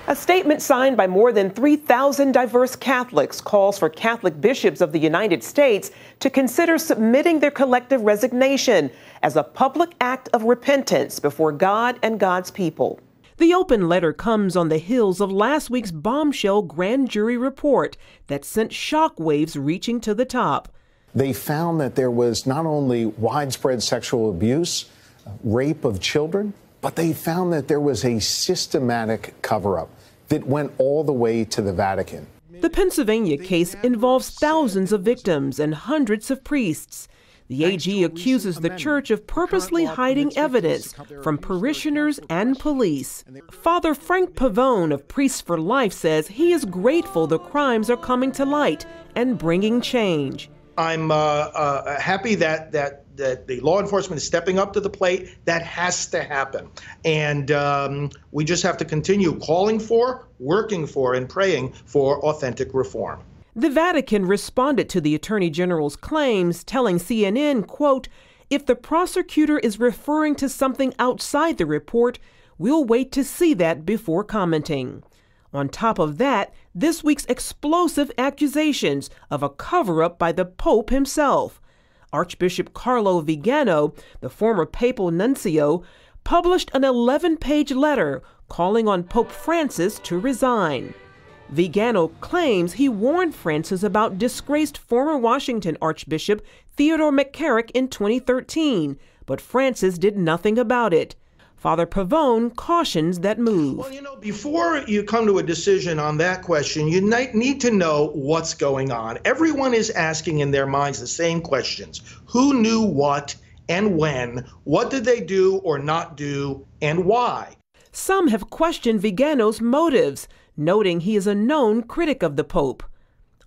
A statement signed by more than 3,000 diverse Catholics calls for Catholic bishops of the United States to consider submitting their collective resignation as a public act of repentance before God and God's people. The open letter comes on the heels of last week's bombshell grand jury report that sent shockwaves reaching to the top. They found that there was not only widespread sexual abuse, rape of children, but they found that there was a systematic cover-up that went all the way to the Vatican. The Pennsylvania case involves thousands of victims and hundreds of priests. The AG accuses the church of purposely hiding evidence from parishioners and police. Father Frank Pavone of Priests for Life says he is grateful the crimes are coming to light and bringing change. I'm happy that the law enforcement is stepping up to the plate. That has to happen. And we just have to continue calling for, working for, and praying for authentic reform. The Vatican responded to the Attorney General's claims, telling CNN, quote, "If the prosecutor is referring to something outside the report, we'll wait to see that before commenting." On top of that, this week's explosive accusations of a cover-up by the Pope himself. Archbishop Carlo Vigano, the former papal nuncio, published an 11-page letter calling on Pope Francis to resign. Vigano claims he warned Francis about disgraced former Washington Archbishop Theodore McCarrick in 2013, but Francis did nothing about it. Father Pavone cautions that move. Well, before you come to a decision on that question, you need to know what's going on. Everyone is asking in their minds the same questions. Who knew what and when? What did they do or not do, and why? Some have questioned Vigano's motives, noting he is a known critic of the Pope.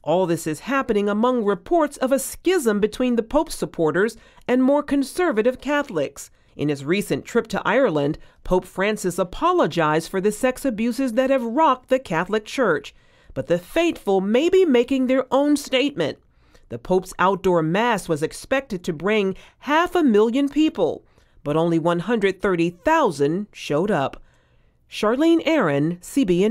All this is happening among reports of a schism between the Pope's supporters and more conservative Catholics. In his recent trip to Ireland, Pope Francis apologized for the sex abuses that have rocked the Catholic Church. But the faithful may be making their own statement. The Pope's outdoor mass was expected to bring 500,000 people, but only 130,000 showed up. Charlene Aaron, CBN.